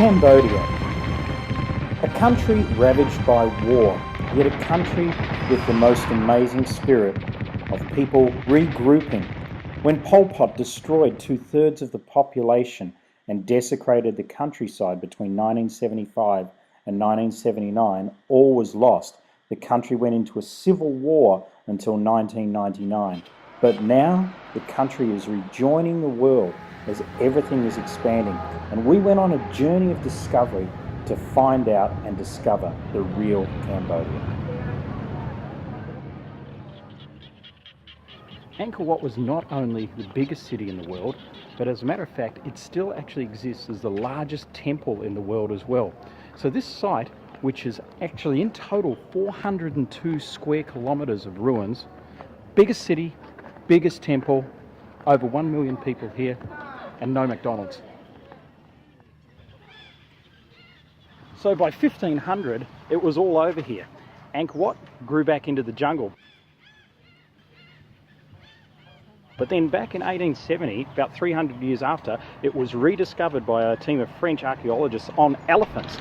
Cambodia, a country ravaged by war, yet a country with the most amazing spirit of people regrouping. When Pol Pot destroyed 2/3 of the population and desecrated the countryside between 1975 and 1979, all was lost. The country went into a civil war until 1999. But now the country is rejoining the world as everything is expanding, and we went on a journey of discovery to find out and discover the real Cambodia. Angkor Wat was not only the biggest city in the world, but as a matter of fact, it still actually exists as the largest temple in the world as well. So this site, which is actually in total 402 square kilometres of ruins, biggest city, biggest temple, over 1 million people here, and no McDonald's. So by 1500, it was all over here. Angkor Wat grew back into the jungle. But then back in 1870, about 300 years after, it was rediscovered by a team of French archaeologists on elephants.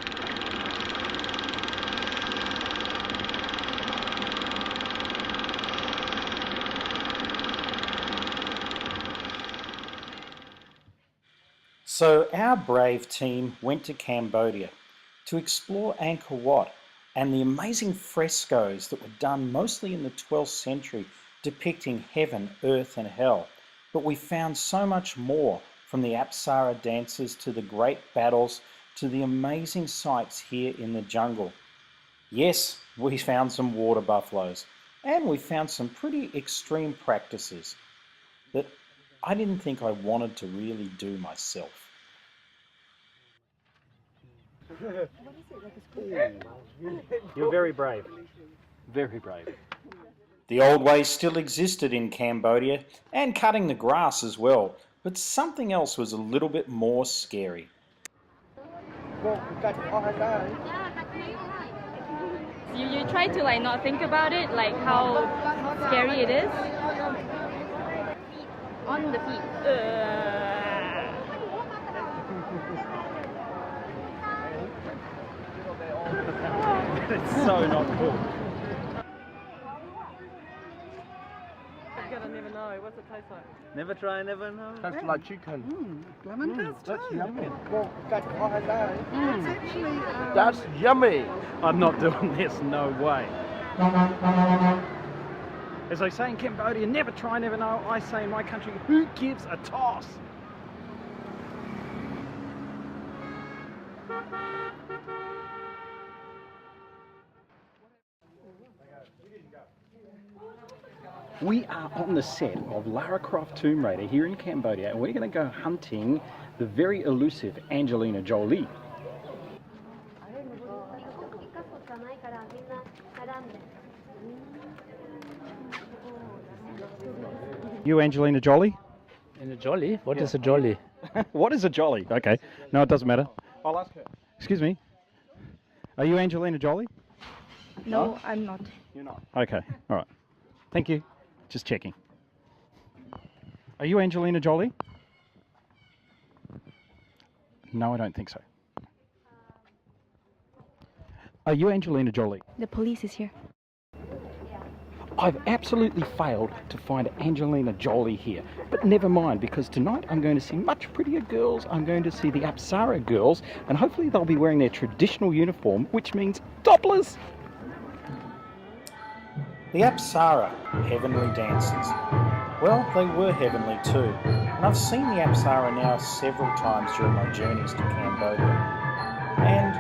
So our brave team went to Cambodia to explore Angkor Wat and the amazing frescoes that were done mostly in the 12th century depicting heaven, earth and hell. But we found so much more, from the Apsara dances to the great battles to the amazing sights here in the jungle. Yes, we found some water buffaloes and we found some pretty extreme practices that I didn't think I wanted to really do myself. You're very brave. Very brave. The old ways still existed in Cambodia, and cutting the grass as well, but something else was a little bit more scary. You try to not think about it, like how scary it is. On the feet. It's so not cool. I never know. What's it taste like? Never try, never know. Tastes like chicken. Lemon does too. That's yummy. Well, It's actually that's yummy. I'm not doing this, no way. As they say in Cambodia, never try, never know. I say in my country, who gives a toss? We are on the set of Lara Croft Tomb Raider here in Cambodia, and we're going to go hunting the very elusive Angelina Jolie. You Angelina Jolie? And a jolly? What Yeah. is a jolly? What is a jolly? Okay, no, it doesn't matter. I'll ask her. Excuse me. Are you Angelina Jolie? No, I'm not. You're not. Okay, all right. Thank you. Just checking. Are you Angelina Jolie? No, I don't think so. Are you Angelina Jolie? The police is here. I've absolutely failed to find Angelina Jolie here. But never mind, because tonight I'm going to see much prettier girls. I'm going to see the Apsara girls, and hopefully they'll be wearing their traditional uniform, which means topless. The Apsara, heavenly dancers. Well, they were heavenly too, and I've seen the Apsara now several times during my journeys to Cambodia. And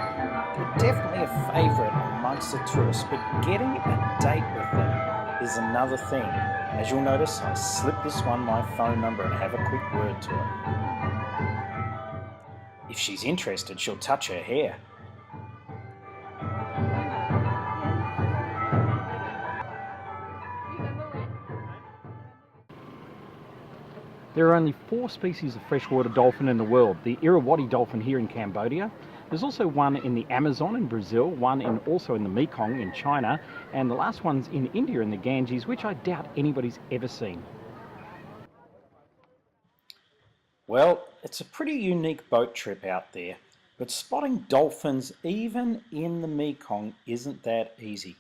they're definitely a favourite amongst the tourists, but getting a date with them is another thing. As you'll notice, I slip this one my phone number and have a quick word to her. If she's interested, she'll touch her hair. There are only 4 species of freshwater dolphin in the world. The Irrawaddy dolphin here in Cambodia. There's also one in the Amazon in Brazil, one also in the Mekong in China, and the last one's in India in the Ganges, which I doubt anybody's ever seen. Well, it's a pretty unique boat trip out there. But spotting dolphins even in the Mekong isn't that easy.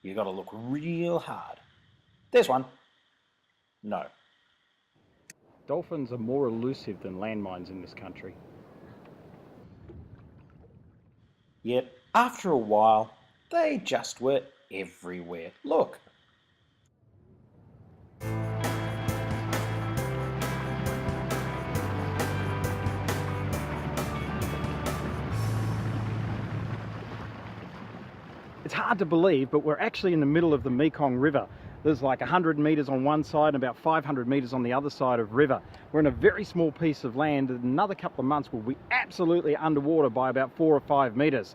You've got to look real hard. There's one. No. Dolphins are more elusive than landmines in this country. Yet, after a while, they just were everywhere. Look. It's hard to believe, but we're actually in the middle of the Mekong River. There's like 100 metres on one side and about 500 metres on the other side of river. We're in a very small piece of land. In another couple of months we'll be absolutely underwater by about 4 or 5 metres.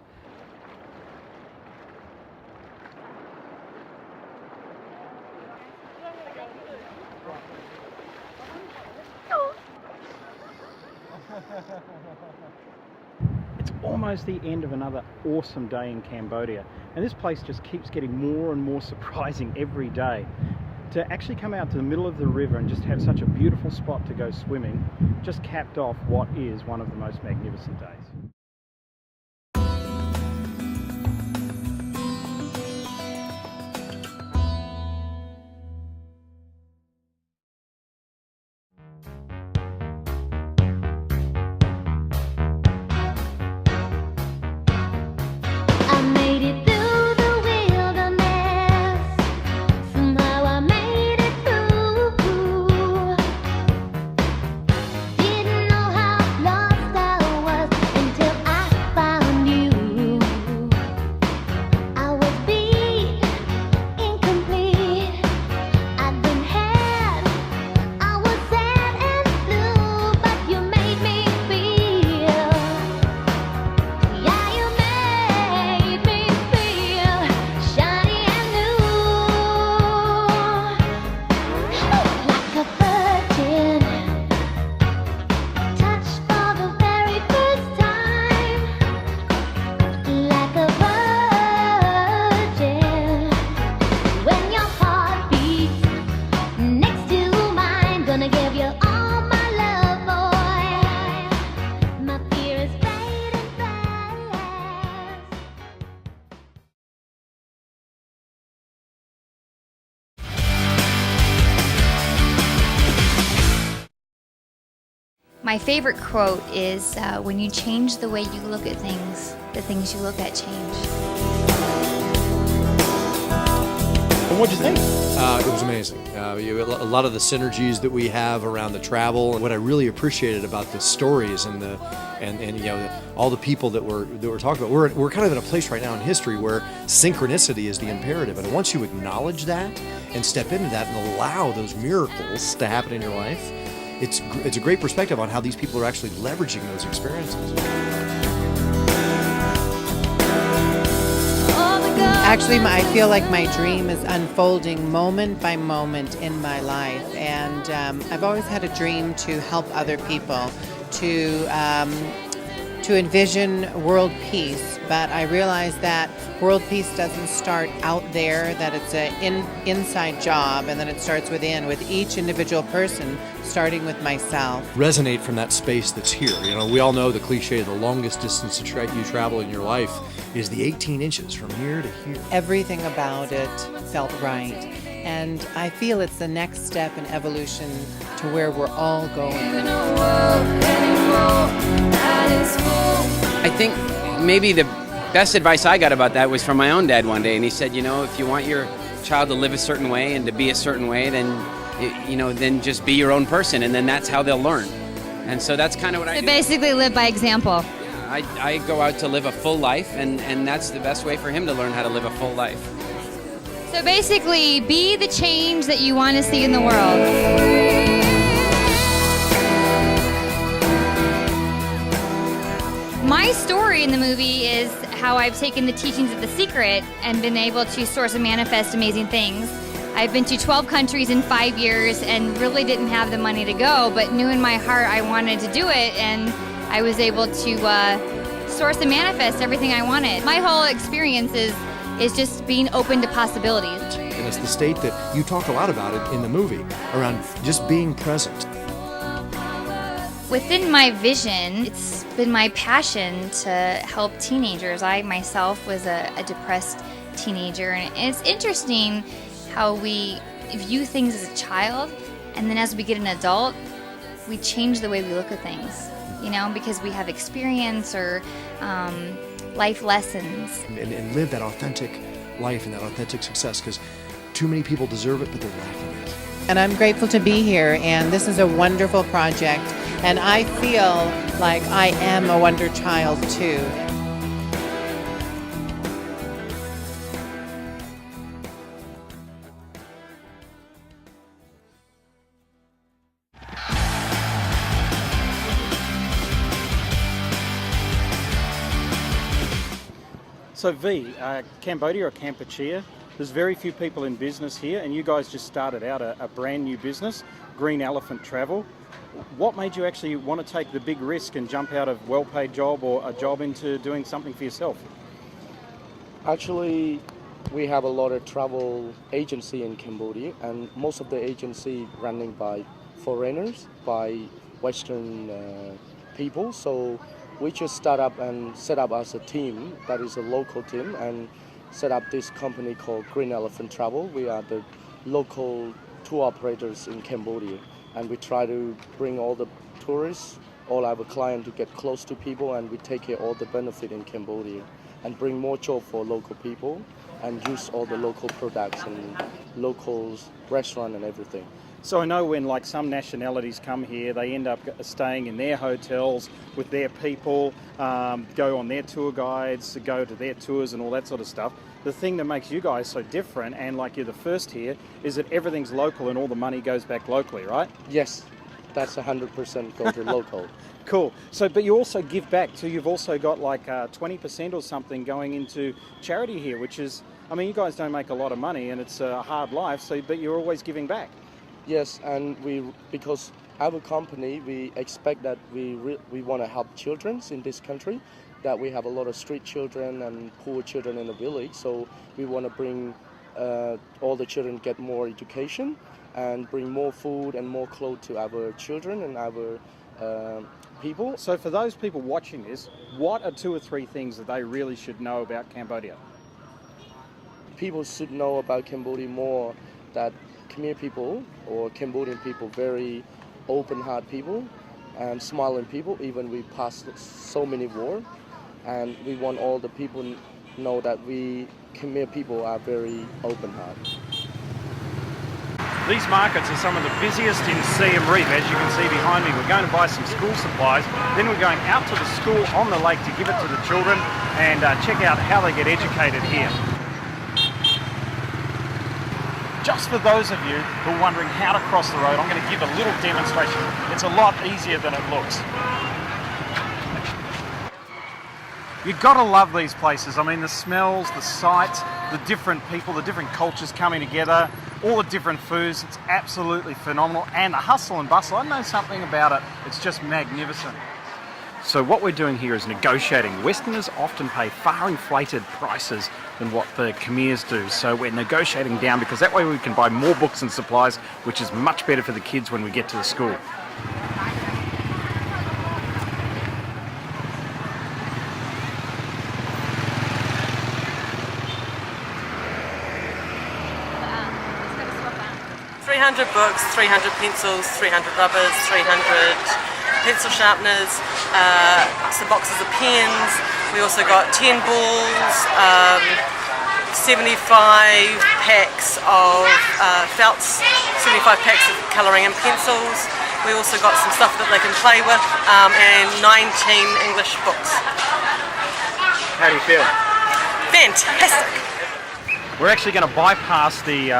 It's almost the end of another awesome day in Cambodia, and this place just keeps getting more and more surprising every day. To actually come out to the middle of the river and just have such a beautiful spot to go swimming just capped off what is one of the most magnificent days. My favorite quote is, when you change the way you look at things, the things you look at change. And what'd you think? It was amazing. A lot of the synergies that we have around the travel, and what I really appreciated about the stories and all the people that we're talking about. We're kind of in a place right now in history where synchronicity is the imperative, and once you acknowledge that and step into that and allow those miracles to happen in your life, it's a great perspective on how these people are actually leveraging those experiences. Actually, I feel like my dream is unfolding moment by moment in my life, and I've always had a dream to help other people, to envision world peace, but I realize that world peace doesn't start out there, that it's an inside job, and then it starts within, with each individual person, starting with myself. Resonate from that space that's here. You know, we all know the cliche, the longest distance you travel in your life is the 18 inches from here to here. Everything about it felt right, and I feel it's the next step in evolution to where we're all going. I think maybe the best advice I got about that was from my own dad one day, and he said, you know, if you want your child to live a certain way and to be a certain way, then just be your own person, and then that's how they'll learn. And so that's kind of what I do. Basically live by example. Yeah, I go out to live a full life, and that's the best way for him to learn how to live a full life. So basically, be the change that you want to see in the world. My story in the movie is how I've taken the teachings of The Secret and been able to source and manifest amazing things. I've been to 12 countries in 5 years and really didn't have the money to go, but knew in my heart I wanted to do it, and I was able to source and manifest everything I wanted. My whole experience is just being open to possibilities. And it's the state that you talk a lot about it in the movie, around just being present. Within my vision, it's been my passion to help teenagers. I myself was a depressed teenager, and it's interesting how we view things as a child, and then as we get an adult, we change the way we look at things, because we have experience or life lessons. And live that authentic life and that authentic success, because too many people deserve it, but they're lacking it. And I'm grateful to be here, and this is a wonderful project, and I feel like I am a wonder child too. So V, Cambodia or Kampuchea, there's very few people in business here, and you guys just started out a brand new business, Green Elephant Travel. What made you actually want to take the big risk and jump out of well-paid job or a job into doing something for yourself? Actually, we have a lot of travel agency in Cambodia, and most of the agency running by foreigners, by Western people. So we just start up and set up as a team that is a local team and set up this company called Green Elephant Travel. We are the local tour operators in Cambodia, and we try to bring all the tourists, all our clients to get close to people, and we take care of all the benefit in Cambodia and bring more job for local people and use all the local products and local restaurant and everything. So I know when like some nationalities come here, they end up staying in their hotels with their people, go on their tour guides, go to their tours and all that sort of stuff. The thing that makes you guys so different, and like you're the first here, is that everything's local and all the money goes back locally, right? Yes, that's 100% go to local. Cool. So, but you also give back too. You've also got like 20% or something going into charity here, which is, I mean, you guys don't make a lot of money and it's a hard life, so but you're always giving back. Yes, and because our company, we expect that we want to help children in this country, that we have a lot of street children and poor children in the village, so we want to bring all the children get more education and bring more food and more clothes to our children and our people. So for those people watching this, what are 2 or 3 things that they really should know about Cambodia? People should know about Cambodia more, that Khmer people or Cambodian people very open-hearted people and smiling people, even we passed so many wars, and we want all the people know that we Khmer people are very open-hearted. These markets are some of the busiest in Siem Reap, as you can see behind me. We're going to buy some school supplies, then we're going out to the school on the lake to give it to the children and check out how they get educated here. Just for those of you who are wondering how to cross the road, I'm going to give a little demonstration. It's a lot easier than it looks. You've got to love these places. I mean, the smells, the sights, the different people, the different cultures coming together, all the different foods. It's absolutely phenomenal. And the hustle and bustle, I know something about it. It's just magnificent. So what we're doing here is negotiating. Westerners often pay far inflated prices than what the Khmers do. So we're negotiating down because that way we can buy more books and supplies, which is much better for the kids when we get to the school. Books, 300 pencils, 300 rubbers, 300 pencil sharpeners, some boxes of pens. We also got 10 balls, 75 packs of felts, 75 packs of colouring and pencils. We also got some stuff that they can play with, and 19 English books. How do you feel? Fantastic! We're actually going to bypass the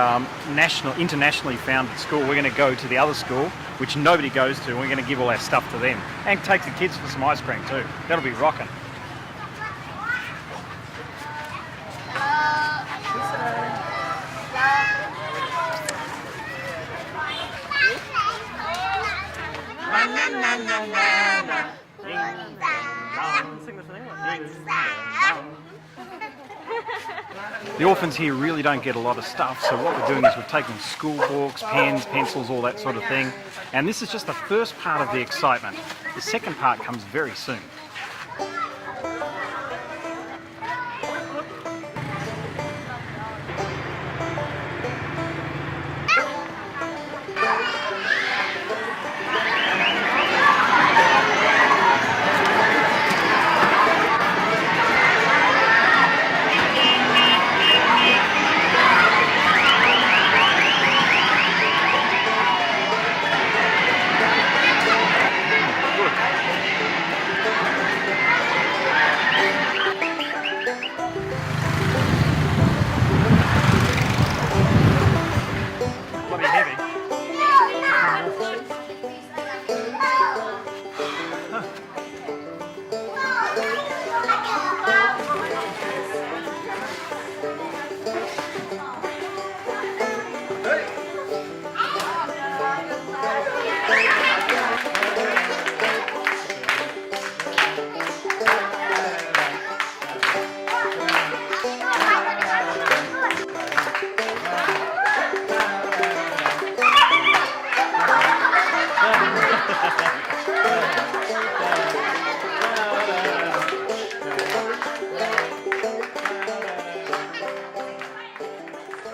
internationally founded school. We're going to go to the other school, which nobody goes to, and we're going to give all our stuff to them. And take the kids for some ice cream too. That'll be rocking. The orphans here really don't get a lot of stuff, so what we're doing is we're taking school books, pens, pencils, all that sort of thing. And this is just the first part of the excitement. The second part comes very soon.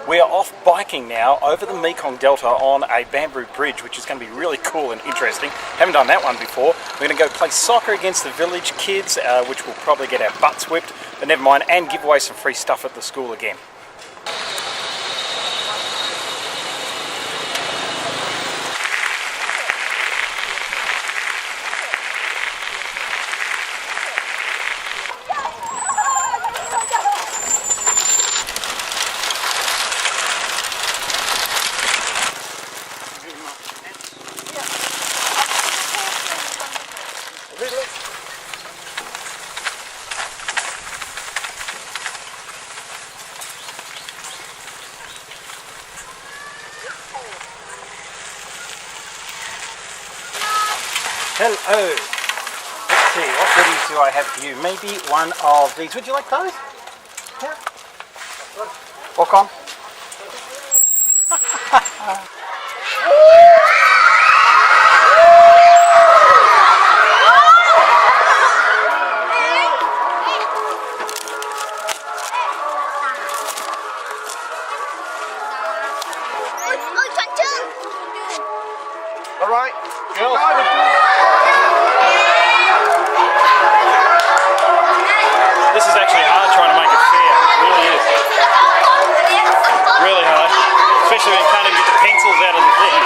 We are off biking now over the Mekong Delta on a bamboo bridge, which is going to be really cool and interesting. Haven't done that one before. We're going to go play soccer against the village kids, which will probably get our butts whipped, but never mind, and give away some free stuff at the school again. Hello. Let's see, what goodies do I have for you? Maybe one of these. Would you like those? Yeah. Walk on. All right, girls. This is actually hard trying to make it fair. It really is. Really hard. Especially when you can't even get the pencils out of the thing.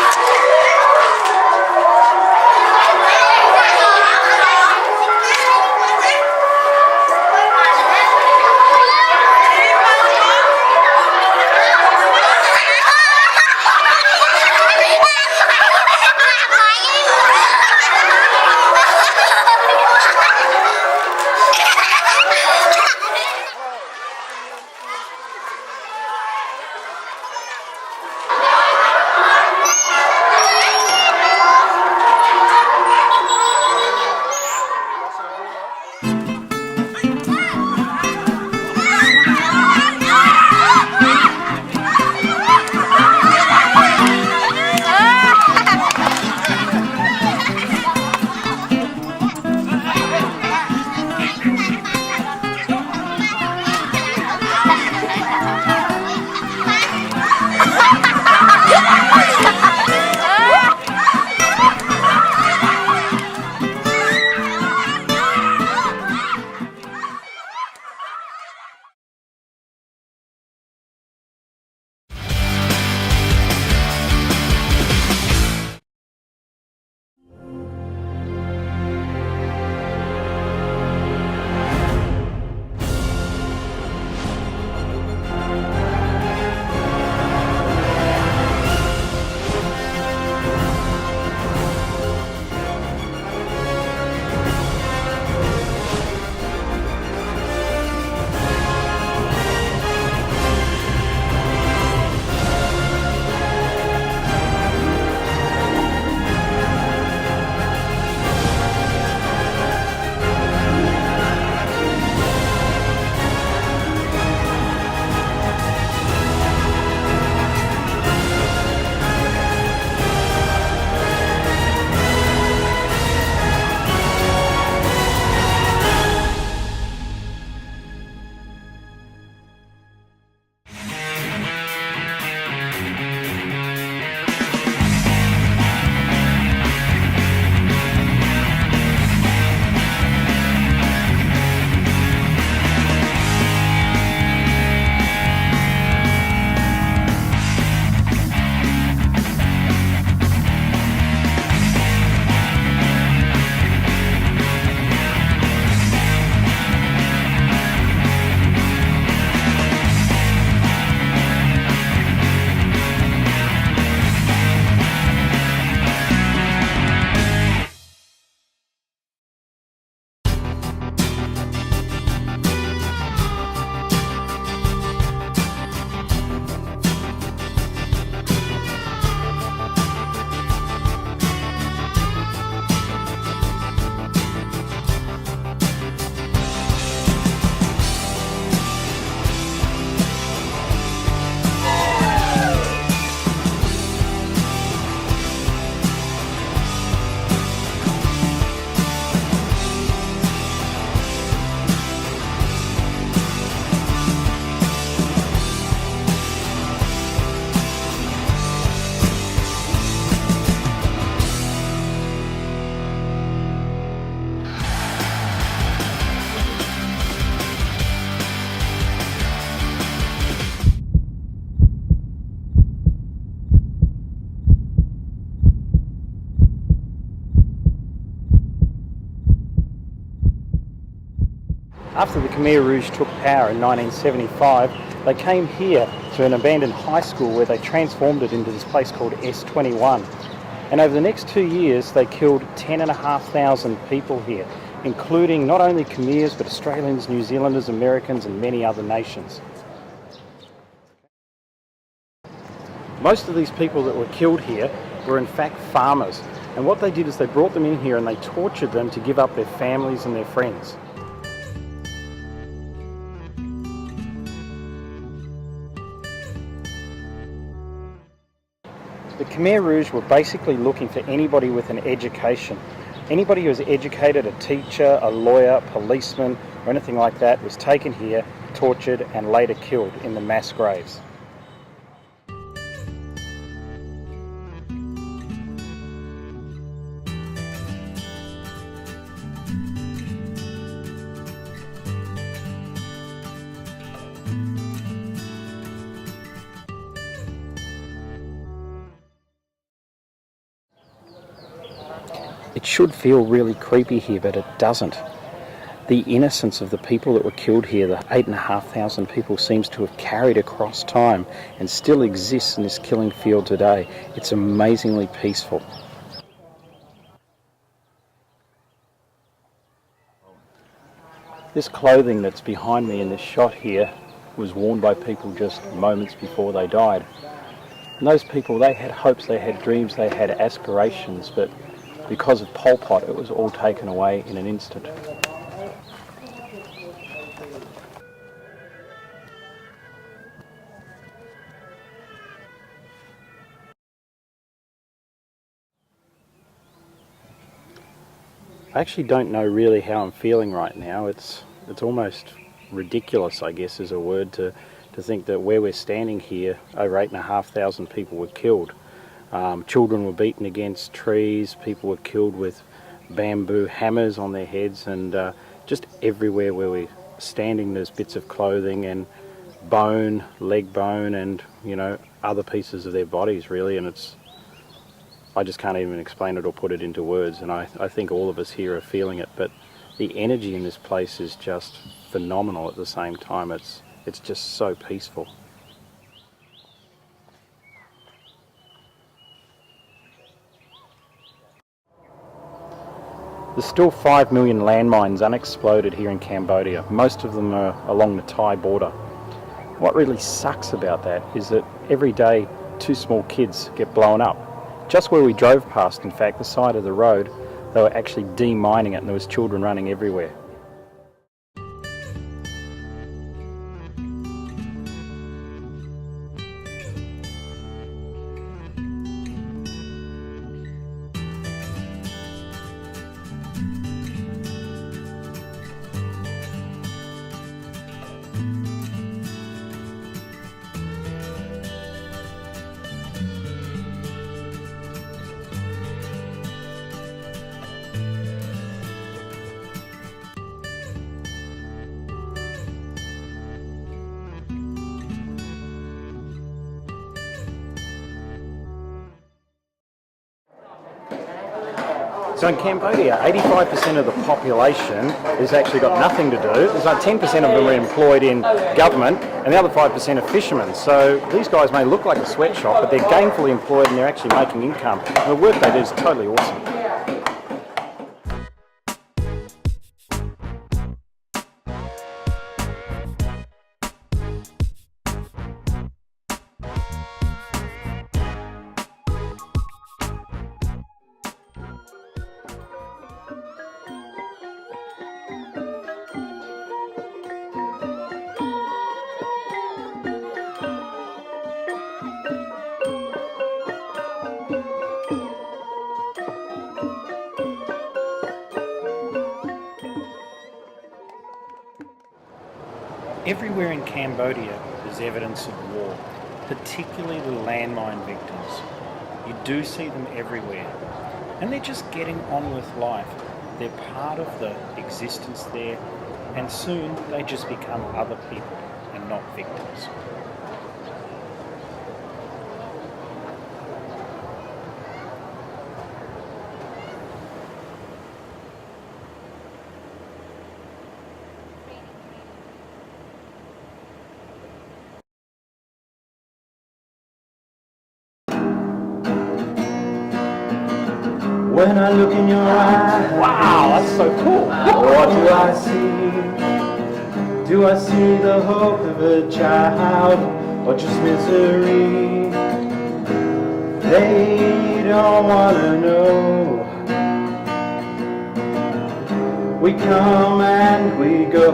After the Khmer Rouge took power in 1975, they came here to an abandoned high school where they transformed it into this place called S21. And over the next 2 years, they killed 10,500 people here, including not only Khmers, but Australians, New Zealanders, Americans, and many other nations. Most of these people that were killed here were in fact farmers. And what they did is they brought them in here and they tortured them to give up their families and their friends. The Khmer Rouge were basically looking for anybody with an education. Anybody who was educated, a teacher, a lawyer, policeman, or anything like that, was taken here, tortured, and later killed in the mass graves. It should feel really creepy here, but it doesn't. The innocence of the people that were killed here, the 8,500 people, seems to have carried across time and still exists in this killing field today. It's amazingly peaceful. This clothing that's behind me in this shot here was worn by people just moments before they died. And those people, they had hopes, they had dreams, they had aspirations, but because of Pol Pot, it was all taken away in an instant. I actually don't know really how I'm feeling right now. It's almost ridiculous, I guess is a word, to think that where we're standing here, over 8,500 people were killed. Children were beaten against trees, people were killed with bamboo hammers on their heads, and just everywhere where we're standing there's bits of clothing and bone, leg bone, and other pieces of their bodies really, and I just can't even explain it or put it into words, and I think all of us here are feeling it, but the energy in this place is just phenomenal at the same time. It's just so peaceful. There's still 5 million landmines unexploded here in Cambodia. Most of them are along the Thai border. What really sucks about that is that every day 2 small kids get blown up. Just where we drove past, in fact, the side of the road, they were actually demining it and there was children running everywhere. So in Cambodia, 85% of the population has actually got nothing to do. There's like 10% of them are employed in government, and the other 5% are fishermen. So these guys may look like a sweatshop, but they're gainfully employed and they're actually making income. And the work they do is totally awesome. Everywhere in Cambodia there's evidence of war, particularly the landmine victims. You do see them everywhere, and they're just getting on with life. They're part of the existence there, and soon they just become other people and not victims. when I look in your eyes. Wow, that's so cool. What do I see? Do I see the hope of a child or just misery? They don't want to know. We come and we go,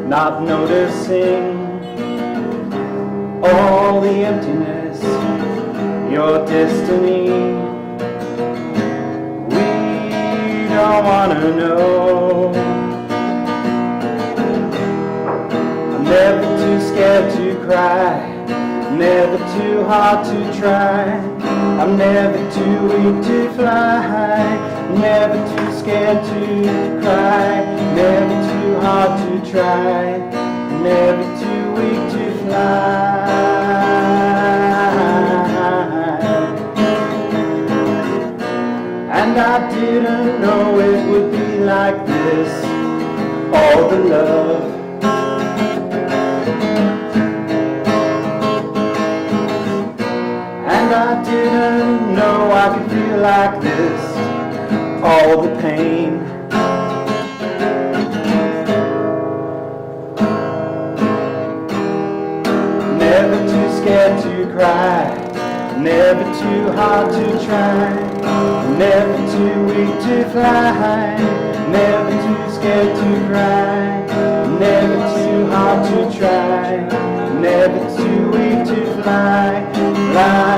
not noticing all the emptiness, your destiny. We don't want to know. I'm never too scared to cry, never too hard to try. I'm never too weak to fly, never too scared to cry, never too hard to try, never too weak to fly. And I didn't know it would be like this, all the love. And I didn't know I could feel like this, all the pain. Never too scared to cry, never too hard to try, never too weak to fly, never too scared to cry, never too hard to try, never too weak to fly, fly.